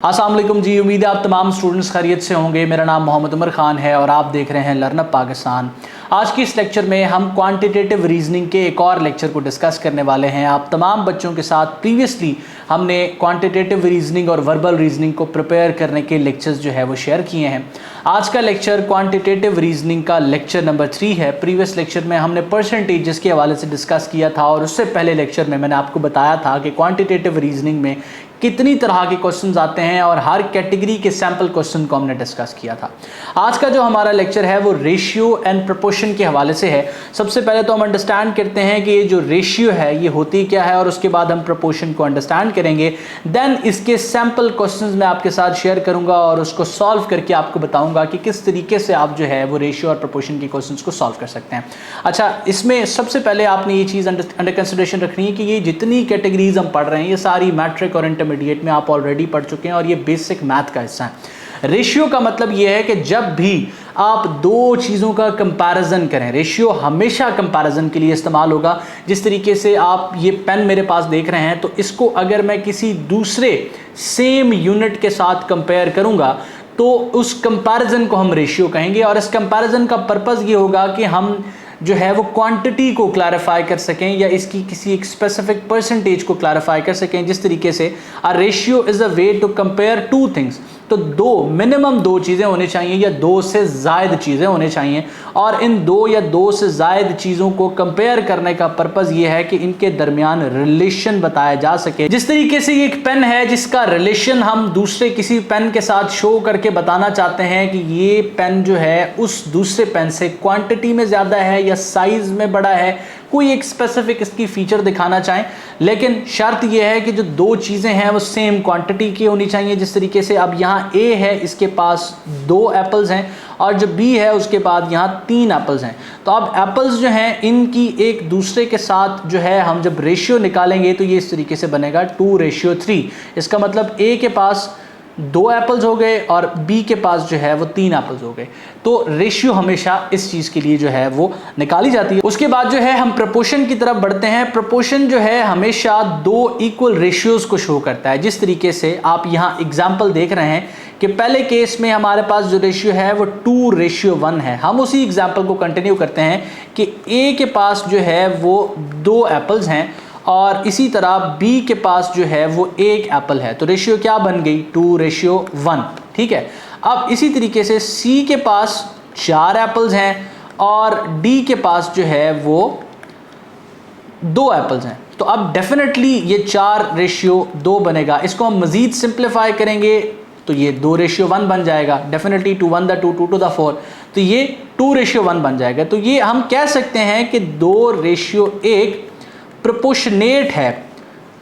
अस्सलाम वालेकुम जी। उम्मीद है आप तमाम स्टूडेंट्स खैरियत से होंगे। मेरा नाम मोहम्मद उमर खान है और आप देख रहे हैं लर्नअप पाकिस्तान। आज की इस लेक्चर में हम क्वांटिटेटिव रीजनिंग के एक और लेक्चर को डिस्कस करने वाले हैं। आप तमाम बच्चों के साथ प्रीवियसली हमने क्वांटिटेटिव रीजनिंग और वर्बल रीजनिंग को प्रिपेयर करने के लेक्चर्स जो है वो शेयर किए हैं। आज का लेक्चर क्वांटिटेटिव रीजनिंग का लेक्चर नंबर 3 है। प्रीवियस लेक्चर में हमने परसेंटेजेस के हवाले से डिस्कस किया था और उससे पहले लेक्चर में मैंने आपको बताया था कि क्वांटिटेटिव रीजनिंग में कितनी तरह के क्वेश्चंस आते हैं और हर कैटेगरी के सैंपल क्वेश्चन को हमने डिस्कस किया था। आज का जो हमारा लेक्चर है वो रेशियो एंड प्रोपोर्शन के हवाले से है। सबसे पहले तो हम अंडरस्टैंड करते हैं कि ये जो रेशियो है ये होती क्या है और उसके बाद हम प्रोपोर्शन को अंडरस्टैंड करेंगे। देन इसके सैंपल क्वेश्चंस मैं आपके साथ शेयर करूंगा और उसको सॉल्व करके आपको बताऊंगा कि किस तरीके से आप जो है वो रेशियो और प्रोपोर्शन के क्वेश्चंस को सॉल्व कर सकते हैं। अच्छा, इसमें सबसे पहले आपने ये चीज़ अंडर कंसिडरेशन रखनी है कि ये जितनी कैटेगरीज हम पढ़ रहे हैं ये सारी मैट्रिक और इंटरमीडिएट में आप ऑलरेडी पढ़ चुके हैं और ये बेसिक मैथ का हिस्सा है। रेशियो का मतलब ये है कि जब भी आप दो चीज़ों का कंपैरिजन करें, रेशियो हमेशा कंपैरिजन के लिए इस्तेमाल होगा। जिस तरीके से आप ये पेन मेरे पास देख रहे हैं तो इसको अगर मैं किसी दूसरे सेम यूनिट के साथ कंपेयर करूंगा तो उस कंपैरिजन को हम रेशियो कहेंगे। और इस कंपैरिजन का पर्पस ये होगा कि हम जो है वो क्वांटिटी को क्लैरिफाई कर सकें या इसकी किसी एक स्पेसिफिक परसेंटेज को क्लैरिफाई कर सकें। जिस तरीके से a ratio is a way to compare two things, तो मिनिमम दो चीज़ें होनी चाहिए या दो से ज़ायद चीज़ें होनी चाहिए और इन दो या दो से ज़ायद चीज़ों को कंपेयर करने का पर्पज़ ये है कि इनके दरमियान रिलेशन बताया जा सके। जिस तरीके से ये एक पेन है जिसका रिलेशन हम दूसरे किसी पेन के साथ शो करके बताना चाहते हैं कि ये पेन जो है उस दूसरे पेन से क्वांटिटी में ज़्यादा है या साइज़ में बड़ा है, कोई एक स्पेसिफिक इसकी फीचर दिखाना चाहें, लेकिन शर्त यह है कि जो दो चीज़ें हैं वो सेम क्वांटिटी की होनी चाहिए। जिस तरीके से अब यहाँ ए है, इसके पास 2 एप्पल्स हैं और जो बी है उसके बाद यहाँ 3 एप्पल्स हैं। तो अब एप्पल्स जो हैं इनकी एक दूसरे के साथ जो है हम जब रेशियो निकालेंगे तो ये इस तरीके से बनेगा 2:3। इसका मतलब ए के पास 2 एप्पल्स हो गए और बी के पास जो है वो 3 एप्पल्स हो गए। तो रेशियो हमेशा इस चीज़ के लिए जो है वो निकाली जाती है। उसके बाद जो है हम प्रोपोर्शन की तरफ बढ़ते हैं। प्रोपोर्शन जो है हमेशा 2 इक्वल रेशियोज़ को शो करता है। जिस तरीके से आप यहाँ एग्जाम्पल देख रहे हैं कि पहले केस में हमारे पास जो रेशियो है वो 2:1 है। हम उसी एग्जाम्पल को कंटिन्यू करते हैं कि ए के पास जो है वो 2 एप्पल्स हैं और इसी तरह बी के पास जो है वो 1 एप्पल है। तो रेशियो क्या बन गई? 2:1। ठीक है। अब इसी तरीके से सी के पास 4 एप्पल्स हैं और डी के पास जो है वो 2 एप्पल्स हैं। तो अब डेफिनेटली ये 4:2 बनेगा। इसको हम मज़ीद सिंप्लीफाई करेंगे तो ये 2:1 बन जाएगा। डेफिनेटली 2 1 2 2 4, तो ये 2:1 बन जाएगा। तो ये हम कह सकते हैं कि 2:1 प्रोपोर्शनेट है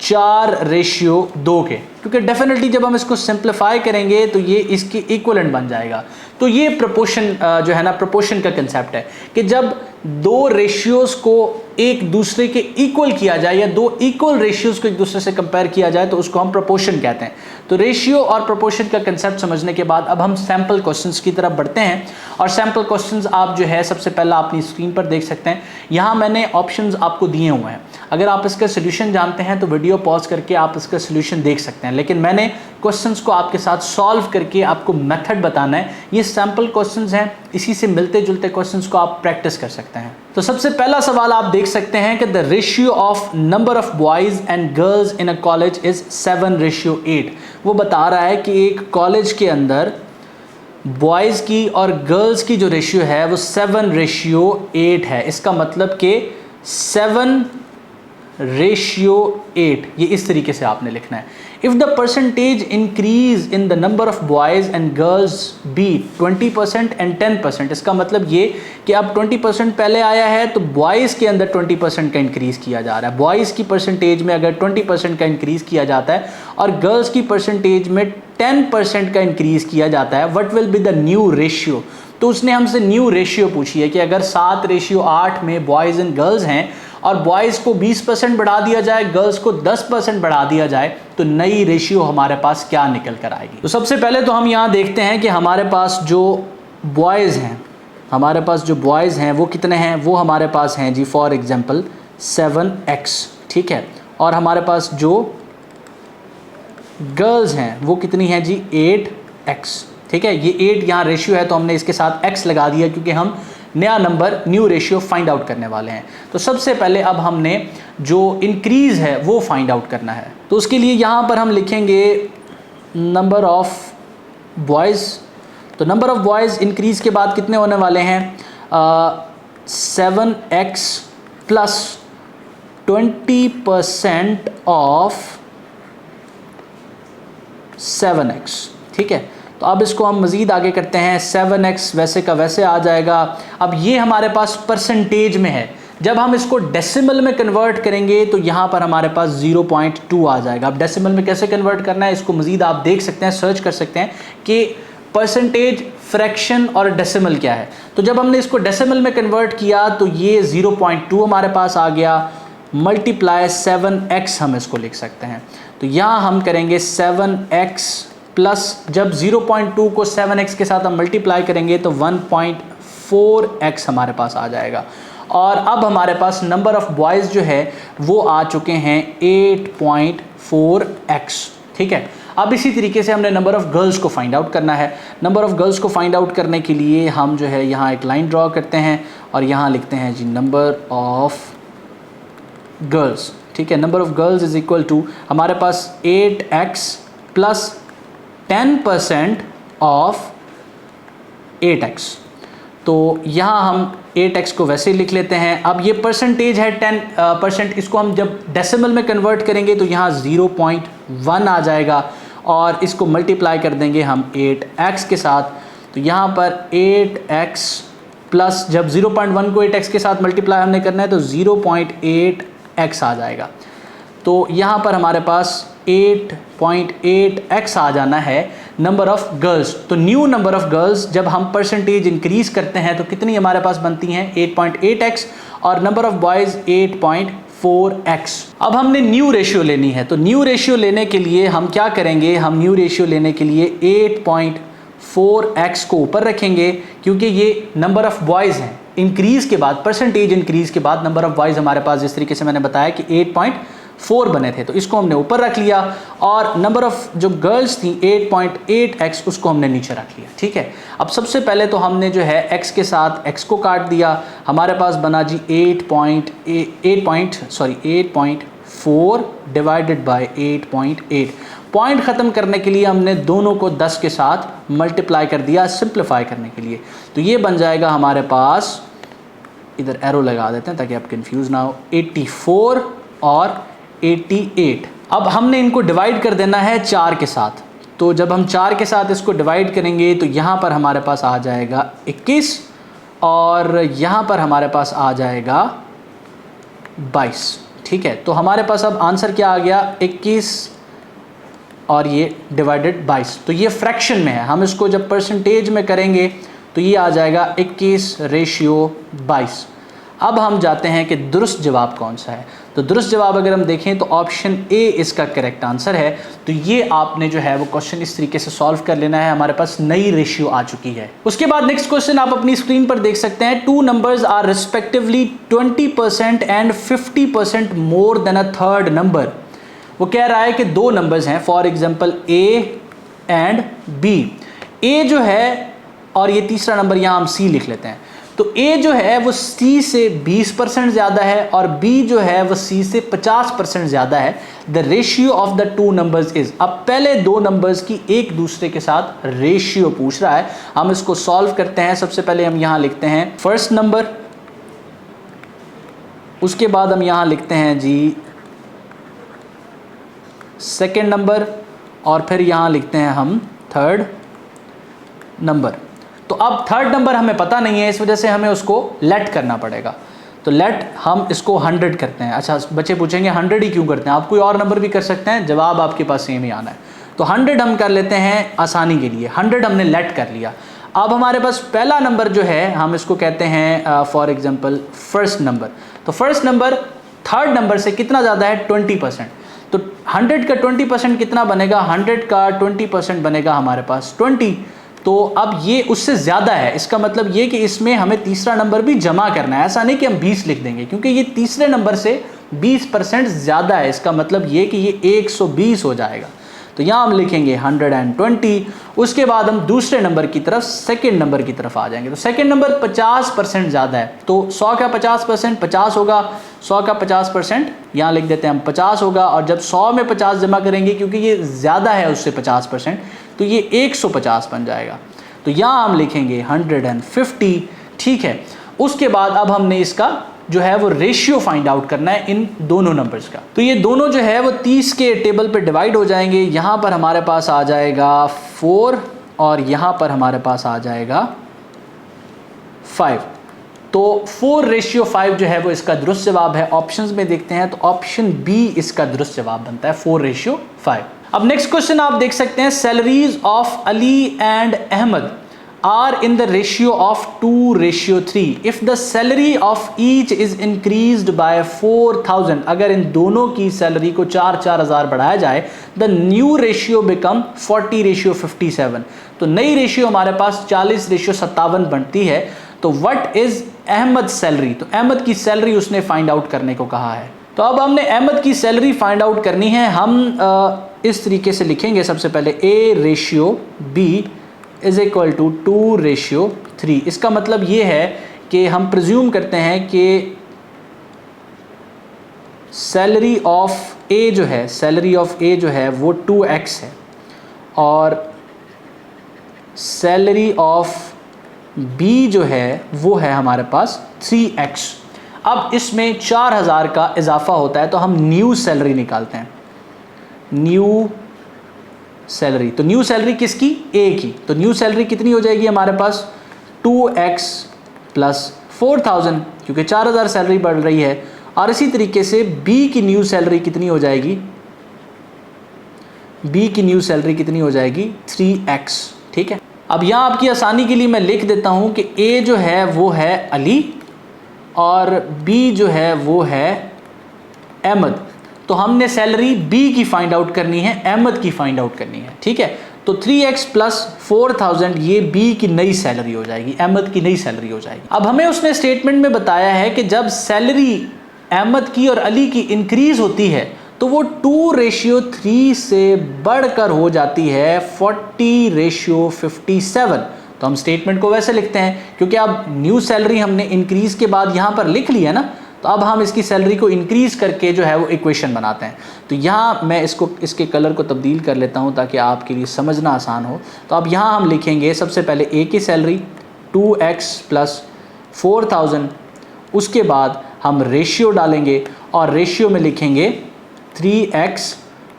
4:2 के, क्योंकि डेफिनेटली जब हम इसको सिंप्लीफाई करेंगे तो ये इसकी इक्वलेंट बन जाएगा। तो ये प्रोपोर्शन जो है ना, प्रोपोर्शन का कंसेप्ट है कि जब 2 रेशियोज को एक दूसरे के इक्वल किया जाए या 2 इक्वल रेशियोज को एक दूसरे से कंपेयर किया जाए तो उसको हम प्रोपोर्शन कहते हैं। तो रेशियो और प्रोपोर्शन का कंसेप्ट समझने के बाद अब हम सैम्पल क्वेश्चंस की तरफ बढ़ते हैं और सैम्पल क्वेश्चंस आप जो है सबसे पहला अपनी स्क्रीन पर देख सकते हैं। यहाँ मैंने ऑप्शंस आपको दिए हुए हैं। अगर आप इसका सोल्यूशन जानते हैं तो वीडियो पॉज करके आप इसका सोल्यूशन देख सकते हैं, लेकिन मैंने क्वेश्चंस को आपके साथ सॉल्व करके आपको मेथड बताना है। ये सैम्पल क्वेश्चंस हैं, इसी से मिलते जुलते क्वेश्चंस को आप प्रैक्टिस कर सकते हैं। तो सबसे पहला सवाल आप देख सकते हैं कि the ratio of number of boys and girls in a college is 7:8। वो बता रहा है कि एक कॉलेज के अंदर बॉयज़ की और गर्ल्स की जो रेशियो है वो 7:8 है। इसका मतलब कि 7:8, ये इस तरीके से आपने लिखना है। If the percentage increase in the number of boys and girls be 20% and 10%, इसका मतलब ये कि अब 20% पहले आया है तो बॉयज़ के अंदर 20% का इंक्रीज़ किया जा रहा है। बॉयज़ की परसेंटेज में अगर 20% का इंक्रीज़ किया जाता है और गर्ल्स की परसेंटेज में 10% का इंक्रीज़ किया जाता है, what will be the new ratio? तो उसने हमसे न्यू रेशियो पूछी है कि अगर 7:8 में बॉयज़ एंड गर्ल्स हैं और बॉयज़ को 20% बढ़ा दिया जाए, गर्ल्स को 10% बढ़ा दिया जाए, तो नई रेशियो हमारे पास क्या निकल कर आएगी? तो सबसे पहले तो हम यहाँ देखते हैं कि हमारे पास जो बॉयज़ हैं, वो कितने हैं? वो हमारे पास हैं जी फॉर एग्जांपल 7x, ठीक है। और हमारे पास जो गर्ल्स हैं वो कितनी हैं जी 8x। ठीक है, ये 8 यहाँ रेशियो है तो हमने इसके साथ x लगा दिया क्योंकि हम नया number new ratio find out करने वाले हैं। तो सबसे पहले अब हमने जो इंक्रीज है वो फाइंड आउट करना है। तो उसके लिए यहाँ पर हम लिखेंगे नंबर ऑफ बॉयज़। तो नंबर ऑफ बॉयज़ इंक्रीज के बाद कितने होने वाले हैं 7x प्लस 20% ऑफ 7x। ठीक है, तो अब इसको हम मज़ीद आगे करते हैं। 7x वैसे का वैसे आ जाएगा। अब ये हमारे पास परसेंटेज में है, जब हम इसको डेसिमल में कन्वर्ट करेंगे तो यहाँ पर हमारे पास 0.2 आ जाएगा। अब डेसिमल में कैसे कन्वर्ट करना है इसको मज़ीद आप देख सकते हैं, सर्च कर सकते हैं कि परसेंटेज, फ्रैक्शन और डेसिमल क्या है। तो जब हमने इसको डेसिमल में कन्वर्ट किया तो ये 0.2 हमारे पास आ गया, मल्टीप्लाई 7x हम इसको लिख सकते हैं। तो यहाँ हम करेंगे 7x प्लस, जब 0.2 को 7x के साथ हम मल्टीप्लाई करेंगे तो 1.4x हमारे पास आ जाएगा। और अब हमारे पास नंबर ऑफ़ बॉयज़ जो है वो आ चुके हैं 8.4x। ठीक है, अब इसी तरीके से हमने नंबर ऑफ़ गर्ल्स को फाइंड आउट करना है। नंबर ऑफ़ गर्ल्स को फाइंड आउट करने के लिए हम जो है यहाँ एक लाइन ड्रॉ करते हैं और यहाँ लिखते हैं जी नंबर ऑफ़ गर्ल्स। ठीक है, number of girls is equal to हमारे पास 8x प्लस 10% ऑफ 8x। तो यहाँ हम 8x को वैसे लिख लेते हैं। अब ये परसेंटेज है 10%, इसको हम जब डेसिमल में कन्वर्ट करेंगे तो यहाँ 0.1 आ जाएगा और इसको मल्टीप्लाई कर देंगे हम 8x के साथ। तो यहाँ पर 8x प्लस, जब 0.1 को 8x के साथ मल्टीप्लाई हमने करना है तो 0.8x आ जाएगा। तो यहाँ पर हमारे पास 8.8x आ जाना है नंबर ऑफ़ गर्ल्स। तो न्यू नंबर ऑफ़ गर्ल्स जब हम परसेंटेज इंक्रीज़ करते हैं तो कितनी हमारे पास बनती हैं 8.8x, और नंबर ऑफ़ बॉयज़ 8.4x। अब हमने न्यू रेशियो लेनी है, तो न्यू रेशियो लेने के लिए हम क्या करेंगे, हम न्यू रेशियो लेने के लिए 8.4x को ऊपर रखेंगे क्योंकि ये नंबर ऑफ़ बॉयज़ हैं। इंक्रीज़ के बाद, परसेंटेज इंक्रीज़ के बाद नंबर ऑफ़ बॉयज़ हमारे पास जिस तरीके से मैंने बताया कि 8.4 बने थे, तो इसको हमने ऊपर रख लिया और नंबर ऑफ़ जो गर्ल्स थी 8.8x उसको हमने नीचे रख लिया। ठीक है, अब सबसे पहले तो हमने जो है x के साथ x को काट दिया, हमारे पास बना जी 8.4 डिवाइडेड बाय 8.8। पॉइंट ख़त्म करने के लिए हमने दोनों को 10 के साथ मल्टीप्लाई कर दिया सिंप्लीफाई करने के लिए। तो ये बन जाएगा हमारे पास, इधर एरो लगा देते हैं ताकि आप कंफ्यूज ना हो, 84 और 88। अब हमने इनको डिवाइड कर देना है 4 के साथ। तो जब हम 4 के साथ इसको डिवाइड करेंगे तो यहाँ पर हमारे पास आ जाएगा 21 और यहाँ पर हमारे पास आ जाएगा 22। ठीक है, तो हमारे पास अब आंसर क्या आ गया 21 और ये डिवाइडेड 22। तो ये फ्रैक्शन में है, हम इसको जब परसेंटेज में करेंगे तो ये आ जाएगा 21/22। अब हम जाते हैं कि दुरुस्त जवाब कौन सा है। तो दुरुस्त जवाब अगर हम देखें तो ऑप्शन ए इसका करेक्ट आंसर है। तो ये आपने जो है वो क्वेश्चन इस तरीके से सॉल्व कर लेना है, हमारे पास नई रेशियो आ चुकी है। उसके बाद नेक्स्ट क्वेश्चन आप अपनी स्क्रीन पर देख सकते हैं, 2 numbers are respectively 20% and 50% more than a third number. वो कह रहा है कि 2 नंबर्स हैं, for example A and B. A जो है और ये तीसरा नंबर यहाँ हम सी लिख लेते हैं। तो A जो है वो C से 20% ज़्यादा है और B जो है वो C से 50% ज़्यादा है। The ratio of the 2 numbers is, अब पहले 2 नंबर्स की एक दूसरे के साथ रेशियो पूछ रहा है, हम इसको सॉल्व करते हैं। सबसे पहले हम यहाँ लिखते हैं फर्स्ट नंबर, उसके बाद हम यहाँ लिखते हैं जी सेकेंड नंबर और फिर यहाँ लिखते हैं हम थर्ड नंबर। तो अब थर्ड नंबर हमें पता नहीं है, इस वजह से हमें उसको लेट करना पड़ेगा। तो लेट हम इसको 100 करते हैं। अच्छा, बच्चे पूछेंगे 100 ही क्यों करते हैं, आप कोई और नंबर भी कर सकते हैं, जवाब आपके पास सेम ही आना है। तो 100 हम कर लेते हैं आसानी के लिए, 100 हमने लेट कर लिया। अब हमारे पास पहला नंबर जो है हम इसको कहते हैं फॉर एग्जांपल फर्स्ट नंबर। तो फर्स्ट नंबर थर्ड नंबर से कितना ज़्यादा है 20%। तो 100 का 20% कितना बनेगा, 100 का 20% बनेगा हमारे पास 20। तो अब ये उससे ज़्यादा है, इसका मतलब ये कि इसमें हमें तीसरा नंबर भी जमा करना है। ऐसा नहीं कि हम 20 लिख देंगे क्योंकि ये तीसरे नंबर से 20% ज़्यादा है, इसका मतलब ये कि ये 120 हो जाएगा। तो यहाँ हम लिखेंगे 120। उसके बाद हम दूसरे नंबर की तरफ, सेकंड नंबर की तरफ आ जाएंगे। तो सेकंड नंबर 50% ज़्यादा है, तो 100 का 50% 50 होगा, 100 का 50% यहाँ लिख देते हैं हम 50 होगा। और जब 100 में 50 जमा करेंगे, क्योंकि ये ज़्यादा है उससे 50%, तो ये 150 बन जाएगा। तो यहाँ हम लिखेंगे 150, ठीक है। उसके बाद अब हमने इसका जो है वो रेशियो फाइंड आउट करना है इन दोनों नंबर्स का। तो ये दोनों जो है वो 30 के टेबल पे डिवाइड हो जाएंगे। यहाँ पर हमारे पास आ जाएगा 4 और यहाँ पर हमारे पास आ जाएगा 5। तो 4:5 जो है वो इसका दुरुस्त जवाब है। ऑप्शंस में देखते हैं तो ऑप्शन बी इसका दुरुस्त जवाब बनता है, 4:5। अब नेक्स्ट क्वेश्चन आप देख सकते हैं, salaries of Ali and Ahmad are in the ratio of 2:3 if the salary of each is increased by 4,000। अगर इन दोनों की सैलरी को 4,000 बढ़ाया जाए, the new ratio become 40:57। तो नई रेशियो हमारे पास 40:57 बनती है। तो what is अहमद सैलरी, तो अहमद की सैलरी उसने फाइंड आउट करने को कहा है। तो अब हमने अहमद की सैलरी फाइंड आउट करनी है। हम इस तरीके से लिखेंगे, सबसे पहले A/B इज इक्वल टू 2:3। इसका मतलब ये है कि हम प्रिज्यूम करते हैं कि सैलरी ऑफ ए जो है, सैलरी ऑफ ए जो है वो 2x है और सैलरी ऑफ बी जो है वो है हमारे पास 3x। अब इसमें 4,000 का इजाफा होता है, तो हम न्यू सैलरी निकालते हैं, न्यू सैलरी। तो न्यू सैलरी किसकी, ए की। तो न्यू सैलरी कितनी हो जाएगी हमारे पास, 2x प्लस 4,000, क्योंकि 4,000 सैलरी बढ़ रही है। और इसी तरीके से बी की न्यू सैलरी कितनी हो जाएगी, बी की न्यू सैलरी कितनी हो जाएगी, 3x, ठीक है। अब यहाँ आपकी आसानी के लिए मैं लिख देता हूँ कि ए जो है वो है अली और बी जो है वो है अहमद। तो हमने सैलरी बी की फाइंड आउट करनी है, अहमद की फाइंड आउट करनी है, ठीक है। तो 3x प्लस 4,000 ये बी की नई सैलरी हो जाएगी, अहमद की नई सैलरी हो जाएगी। अब हमें उसने स्टेटमेंट में बताया है कि जब सैलरी अहमद की और अली की इंक्रीज होती है तो वो 2:3 से बढ़कर हो जाती है 40:57। तो हम स्टेटमेंट को वैसे लिखते हैं, क्योंकि अब न्यू सैलरी हमने इंक्रीज के बाद यहाँ पर लिख लिया ना, तो अब हम इसकी सैलरी को इंक्रीज करके जो है वो इक्वेशन बनाते हैं। तो यहाँ मैं इसके कलर को तब्दील कर लेता हूँ ताकि आपके लिए समझना आसान हो। तो अब यहाँ हम लिखेंगे सबसे पहले ए की सैलरी 2x प्लस 4,000, उसके बाद हम रेशियो डालेंगे और रेशियो में लिखेंगे 3x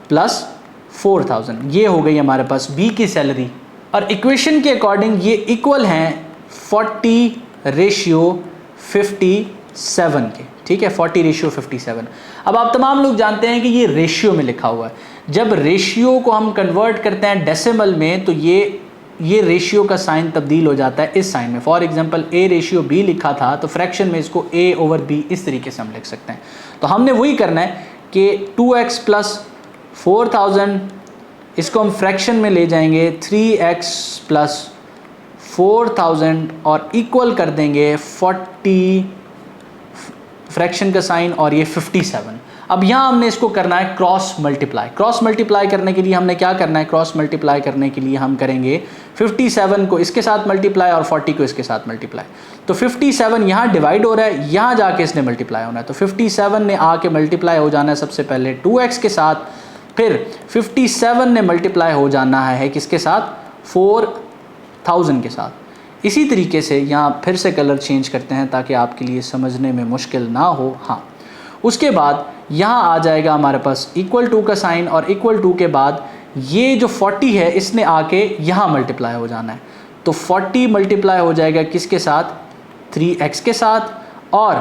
प्लस 4,000। ये हो गई हमारे पास बी की सैलरी। और इक्वेशन के अकॉर्डिंग ये इक्वल हैं 40:57 के, ठीक है, 40:57। अब आप तमाम लोग जानते हैं कि ये रेशियो में लिखा हुआ है। जब रेशियो को हम कन्वर्ट करते हैं डेसिमल में तो ये रेशियो का साइन तब्दील हो जाता है इस साइन में। फॉर एग्जांपल A/B लिखा था तो फ्रैक्शन में इसको A/B इस तरीके से हम लिख सकते हैं। तो हमने वही करना है कि 2x प्लस 4,000 इसको हम फ्रैक्शन में ले जाएंगे 3x प्लस 4,000 और इक्वल कर देंगे 40 फ्रैक्शन का साइन और ये 57। अब यहाँ हमने इसको करना है क्रॉस मल्टीप्लाई। क्रॉस मल्टीप्लाई करने के लिए हमने क्या करना है, क्रॉस मल्टीप्लाई करने के लिए हम करेंगे 57 को इसके साथ मल्टीप्लाई और 40 को इसके साथ मल्टीप्लाई। तो 57 यहाँ डिवाइड हो रहा है, यहाँ जाके इसने मल्टीप्लाई होना है। तो 57 ने आके मल्टीप्लाई हो जाना है सबसे पहले 2x के साथ, फिर 57 ने मल्टीप्लाई हो जाना है किसके साथ, 4,000 के साथ। इसी तरीके से यहाँ फिर से कलर चेंज करते हैं ताकि आपके लिए समझने में मुश्किल ना हो। हाँ, उसके बाद यहाँ आ जाएगा हमारे पास इक्वल टू का साइन और इक्वल टू के बाद ये जो 40 है इसने आके यहाँ मल्टीप्लाई हो जाना है। तो 40 मल्टीप्लाई हो जाएगा किसके साथ, 3x के साथ और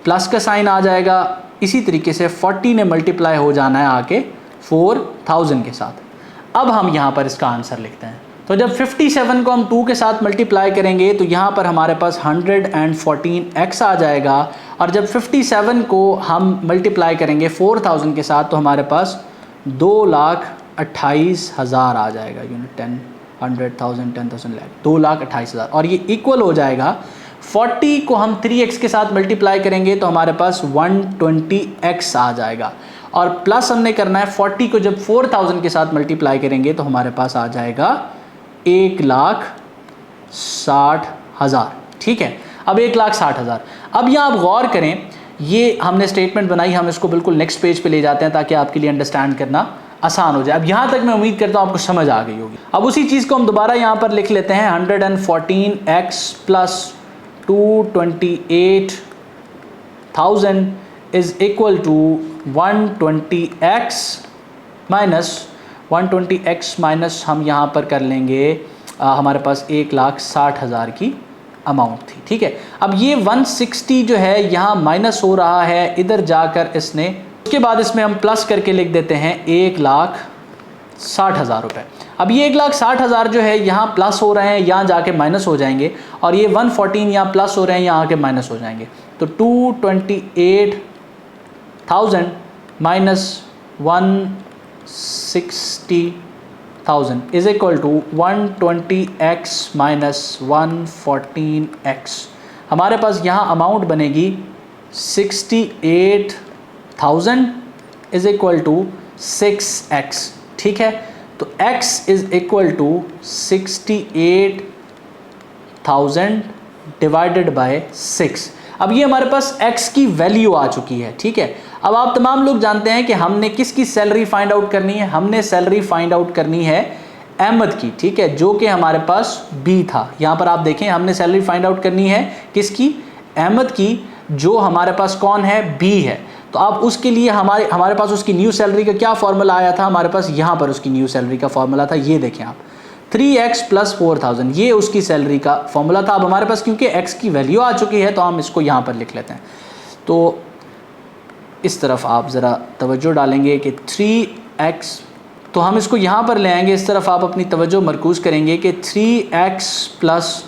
प्लस का साइन आ जाएगा। इसी तरीके से 40 ने मल्टीप्लाई हो जाना है आके 4,000 के साथ। अब हम यहाँ पर इसका आंसर लिखते हैं। तो जब 57 को हम 2 के साथ मल्टीप्लाई करेंगे तो यहाँ पर हमारे पास 114x आ जाएगा और जब 57 को हम मल्टीप्लाई करेंगे 4,000 के साथ तो हमारे पास 2,28,000 आ जाएगा। यूनिट 10, 100,000, 10,000 लाख, 2,28,000 और ये इक्वल हो जाएगा 40 को हम 3x के साथ मल्टीप्लाई करेंगे तो हमारे पास 120x आ जाएगा और प्लस हमने करना है 40 को जब 4000 के साथ मल्टीप्लाई करेंगे तो हमारे पास आ जाएगा 1,60,000। ठीक है, अब 1,60,000। अब यहाँ आप गौर करें, ये हमने स्टेटमेंट बनाई, हम इसको बिल्कुल नेक्स्ट पेज पे ले जाते हैं ताकि आपके लिए अंडरस्टैंड करना आसान हो जाए। अब यहाँ तक मैं उम्मीद करता हूँ आपको समझ आ गई होगी। अब उसी चीज़ को हम दोबारा यहाँ पर लिख लेते हैं, 114x plus 228,000 is equal to 120x minus हम यहाँ पर कर लेंगे हमारे पास 1,60,000 की अमाउंट थी। ठीक है, अब ये 160 जो है यहाँ माइनस हो रहा है, इधर जाकर इसने, उसके बाद इसमें हम प्लस करके लिख देते हैं 1,60,000 रुपये। अब ये 1,60,000 जो है यहाँ प्लस हो रहे हैं, यहाँ जाके माइनस हो जाएंगे, और ये 114 यहाँ प्लस हो रहे हैं, यहाँ आके माइनस हो जाएंगे। तो 228,000 minus 160,000 is equal to 120x minus 114x। हमारे पास यहाँ अमाउंट बनेगी 68,000 इज इक्वल टू 6x। ठीक है, तो x is equal to 68,000 divided by 6। अब ये हमारे पास x की वैल्यू आ चुकी है। ठीक है, अब आप तमाम लोग जानते हैं कि हमने किसकी सैलरी फाइंड आउट करनी है, हमने सैलरी फाइंड आउट करनी है अहमद की। ठीक है, जो कि हमारे पास B था। यहाँ पर आप देखें, हमने सैलरी फाइंड आउट करनी है किसकी, अहमद की, जो हमारे पास कौन है, B है। तो आप उसके लिए हमारे पास उसकी न्यू सैलरी का क्या फॉर्मूला आया था, हमारे पास यहाँ पर उसकी न्यू सैलरी का फॉर्मूला था, ये देखें आप, 3x प्लस 4,000, ये उसकी सैलरी का फॉर्मूला था। अब हमारे पास क्योंकि x की वैल्यू आ चुकी है तो हम इसको यहाँ पर लिख लेते हैं। तो इस तरफ आप ज़रा तवज्जो डालेंगे कि 3x, तो हम इसको यहाँ पर ले आएंगे, इस तरफ आप अपनी तवज्जो मरकूज़ करेंगे कि 3x प्लस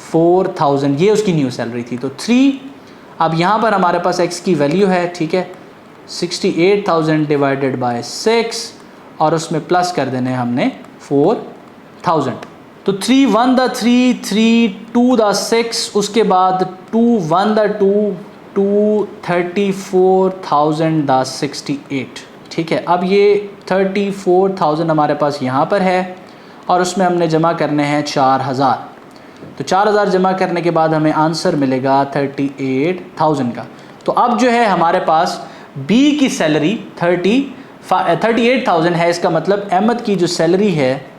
4,000 ये उसकी न्यू सैलरी थी। तो 3, अब यहाँ पर हमारे पास x की वैल्यू है, ठीक है, 68,000 डिवाइडेड बाय 6, और उसमें प्लस कर देने हमने 4,000। तो 3 1 द 3, 3 2 द 6, उसके बाद 2 1 द 2, 2 34,000 द 68। ठीक है, अब ये 34,000 हमारे पास यहाँ पर है, और उसमें हमने जमा करने हैं 4,000। तो 4,000 जमा करने के बाद हमें आंसर मिलेगा 38,000 का। तो अब जो है हमारे पास B की सैलरी 38,000 है। इसका मतलब अहमद की जो सैलरी है,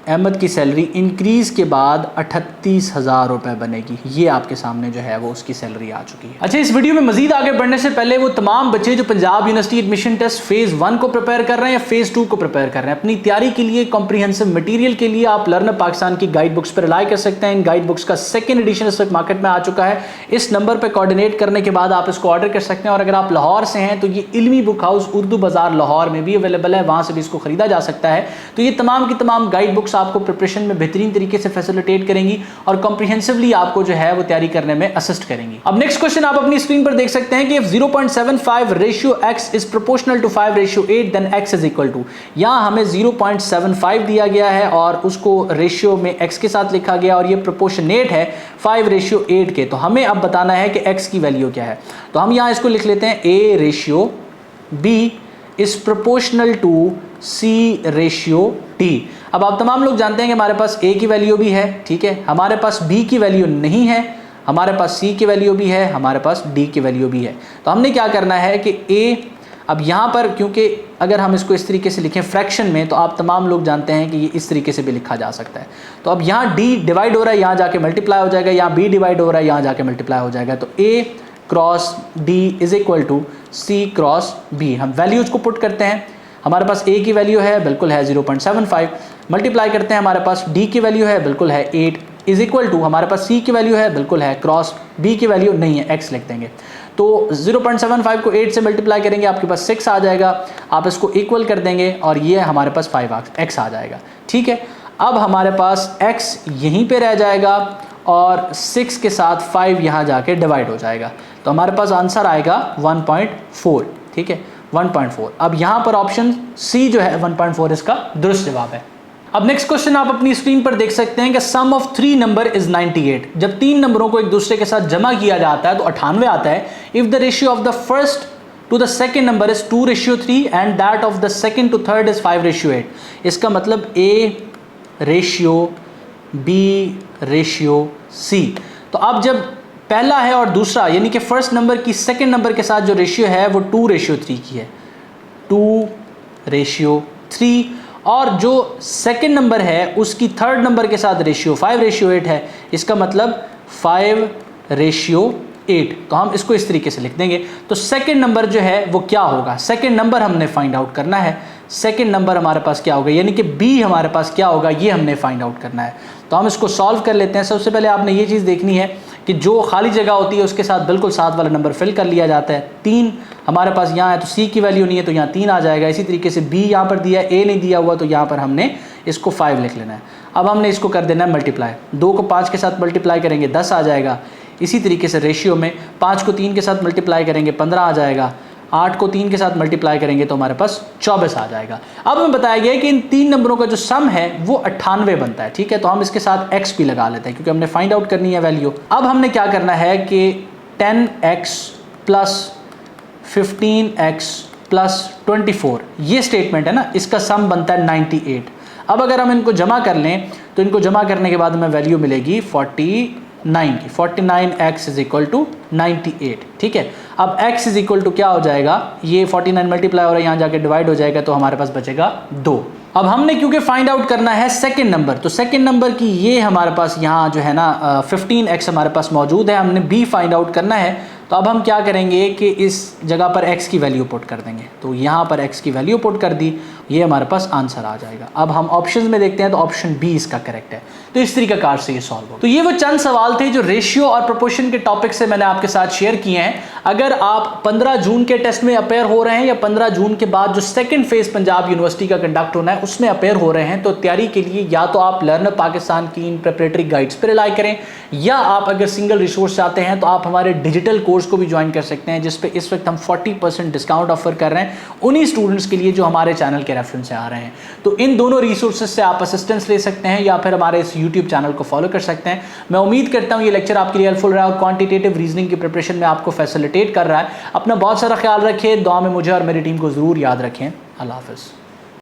अहमद की सैलरी इंक्रीज़ के बाद 38,000 रुपये बनेगी। ये आपके सामने जो है वो उसकी सैलरी आ चुकी है। अच्छा, इस वीडियो में मजीद आगे बढ़ने से पहले वो तमाम बच्चे जो Punjab university admission test phase 1 को प्रिपेयर कर रहे हैं या फेज़ 2 को प्रिपेयर कर रहे हैं, अपनी तैयारी के लिए कॉम्प्रिहेंसिव मटीरियल के लिए आप लर्नर पाकिस्तान की गाइड बुक्स पर रिलाई कर सकते हैं। इन गाइड बुक्स का सेकेंड एडिशन इस वक्त मार्केट में आ चुका है। इस नंबर पर कोऑर्डिनेट करने के बाद आप इसको ऑर्डर कर सकते हैं, और अगर आप लाहौर से हैं तो ये इल्मी बुक हाउस उर्दू बाज़ार लाहौर में भी अवेलेबल है, वहाँ से भी इसको ख़रीदा जा सकता है। तो ये तमाम की तमाम गाइड बुक्स आपको प्रिपरेशन बेहतरीन तरीके से फैसिलिटेट करेंगी और कॉम्प्रिहेंसिवली आपको जो है वो तैयारी करने में असिस्ट करेंगी। अब नेक्स्ट क्वेश्चन आप अपनी स्क्रीन पर देख सकते हैं कि if 0.75 ratio x is proportional to 5 ratio 8 then x is equal to, यहाँ हमें 0.75 दिया गया है और उसको रेशियो में x के साथ लिखा गया, और ये प्रोपोर्शनेट है 5 रेशियो 8 के। तो हमें अब बताना है कि x की वैल्यू क्या है। तो हम यहाँ इसको लिख लेते हैं a ratio b is proportional to c ratio d। अब आप तमाम लोग जानते हैं कि हमारे पास a की वैल्यू भी है, ठीक है, हमारे पास b की वैल्यू नहीं है, हमारे पास c की वैल्यू भी है, हमारे पास d की वैल्यू भी है। तो हमने क्या करना है कि a, अब यहाँ पर क्योंकि अगर हम इसको इस तरीके से लिखें फ्रैक्शन में, तो आप तमाम लोग जानते हैं कि ये इस तरीके से भी लिखा जा सकता है। तो अब यहाँ d डिवाइड हो रहा है, यहाँ जाके मल्टीप्लाई हो जाएगा, यहाँ b डिवाइड हो रहा है, यहाँ जाके मल्टीप्लाई हो जाएगा। तो a cross d is equal to c cross b। हम वैल्यूज को पुट करते हैं, हमारे पास a की वैल्यू है, बिल्कुल है 0.75, मल्टीप्लाई करते हैं, हमारे पास d की वैल्यू है, बिल्कुल है 8, इज इक्वल टू हमारे पास c की वैल्यू है, बिल्कुल है, क्रॉस b की वैल्यू नहीं है, x लिख देंगे। तो 0.75 को 8 से मल्टीप्लाई करेंगे, आपके पास 6 आ जाएगा, आप इसको इक्वल कर देंगे और ये हमारे पास 5x आ जाएगा। ठीक है, अब हमारे पास x यहीं पे रह जाएगा और 6 के साथ 5 यहाँ जाके डिवाइड हो जाएगा, तो हमारे पास आंसर आएगा 1.4। ठीक है, 1.4। अब यहाँ पर ऑप्शन सी जो है 1.4 इसका दुरुस्त जवाब है। अब नेक्स्ट क्वेश्चन आप अपनी स्क्रीन पर देख सकते हैं कि सम ऑफ 3 नंबर इज 98। जब 3 नंबरों को एक दूसरे के साथ जमा किया जाता है तो 98 आता है। If the ratio of the first to the second number is 2:3 and that of the second to third is 5:8. इसका मतलब A ratio B ratio C। तो अब जब पहला है और दूसरा यानी कि फर्स्ट नंबर की सेकंड नंबर के साथ जो रेशियो है वो 2:3 की है, 2:3, और जो सेकंड नंबर है उसकी थर्ड नंबर के साथ रेशियो 5:8 है, इसका मतलब 5:8। तो हम इसको इस तरीके से लिख देंगे। तो सेकंड नंबर जो है वो क्या होगा, सेकंड नंबर हमने फाइंड आउट करना है। सेकंड नंबर हमारे पास क्या होगा, यानी कि बी हमारे पास क्या होगा, ये हमने फाइंड आउट करना है। तो हम इसको सॉल्व कर लेते हैं। सबसे पहले आपने ये चीज़ देखनी है कि जो खाली जगह होती है उसके साथ बिल्कुल साथ वाला नंबर फिल कर लिया जाता है। 3 हमारे पास यहाँ है तो सी की वैल्यू नहीं है तो यहाँ 3 आ जाएगा। इसी तरीके से बी यहाँ पर दिया है, ए नहीं दिया हुआ, तो यहाँ पर हमने इसको 5 लिख लेना है। अब हमने इसको कर देना है मल्टीप्लाई, 2 को 5 के साथ मल्टीप्लाई करेंगे 10 आ जाएगा। इसी तरीके से रेशियो में 5 को 3 के साथ मल्टीप्लाई करेंगे 15 आ जाएगा, 8 को 3 के साथ मल्टीप्लाई करेंगे तो हमारे पास 24 आ जाएगा। अब हमें बताया गया है कि इन 3 नंबरों का जो सम है वो 98 बनता है, ठीक है। तो हम इसके साथ x भी लगा लेते हैं क्योंकि हमने फाइंड आउट करनी है वैल्यू। अब हमने क्या करना है कि 10x प्लस 15x प्लस 24 ये स्टेटमेंट है ना, इसका सम बनता है 98। अब अगर हम इनको जमा कर लें तो इनको जमा करने के बाद हमें वैल्यू मिलेगी 49 की। 49x इज इक्वल टू 98, ठीक है। अब x इज इक्वल टू क्या हो जाएगा, ये 49 मल्टीप्लाई हो रहा है, यहाँ जाके डिवाइड हो जाएगा तो हमारे पास बचेगा 2। अब हमने क्योंकि फाइंड आउट करना है सेकंड नंबर, तो सेकंड नंबर की ये हमारे पास यहाँ जो है ना 15x हमारे पास मौजूद है, हमने b फाइंड आउट करना है। तो अब हम क्या करेंगे कि इस जगह पर x की वैल्यू पुट कर देंगे। तो यहाँ पर x की वैल्यू पुट कर दी, ये हमारे पास आंसर आ जाएगा। अब हम ऑप्शंस में देखते हैं तो ऑप्शन बी इसका करेक्ट है। तो इस तरीके कार से ये सॉल्व हो। तो ये वो चंद सवाल थे जो रेशियो और प्रोपोर्शन के टॉपिक से मैंने आपके साथ शेयर किए हैं। अगर आप 15 जून के टेस्ट में अपेयर हो रहे हैं या 15 जून के बाद जो सेकंड फेज पंजाब यूनिवर्सिटी का कंडक्ट होना है उसमें अपेयर हो रहे हैं, तो तैयारी के लिए या तो आप लर्नर पाकिस्तान की इन प्रिपरेटरी गाइड्स पर रिलाई करें, या आप अगर सिंगल रिसोर्स चाहते हैं तो आप हमारे डिजिटल कोर्स को भी ज्वाइन कर सकते हैं, जिसपे इस वक्त हम 40% डिस्काउंट ऑफर कर रहे हैं उन्हीं स्टूडेंट्स के लिए जो हमारे चैनल के रेफरेंस से आ रहे हैं। तो इन दोनों रिसोर्सेज से आप असिस्टेंस ले सकते हैं या फिर हमारे इस यूट्यूब चैनल को फॉलो कर सकते हैं। मैं उम्मीद करता हूं ये लेक्चर आपके लिए हेल्पफुल रहा और क्वांटिटेटिव रीजनिंग की प्रिपरेशन में आपको फैसिलिटेट कर रहा है। अपना बहुत सारा ख्याल रखें, दुआ में मुझे और मेरी टीम को जरूर याद रखें। अल्लाह हाफिज़।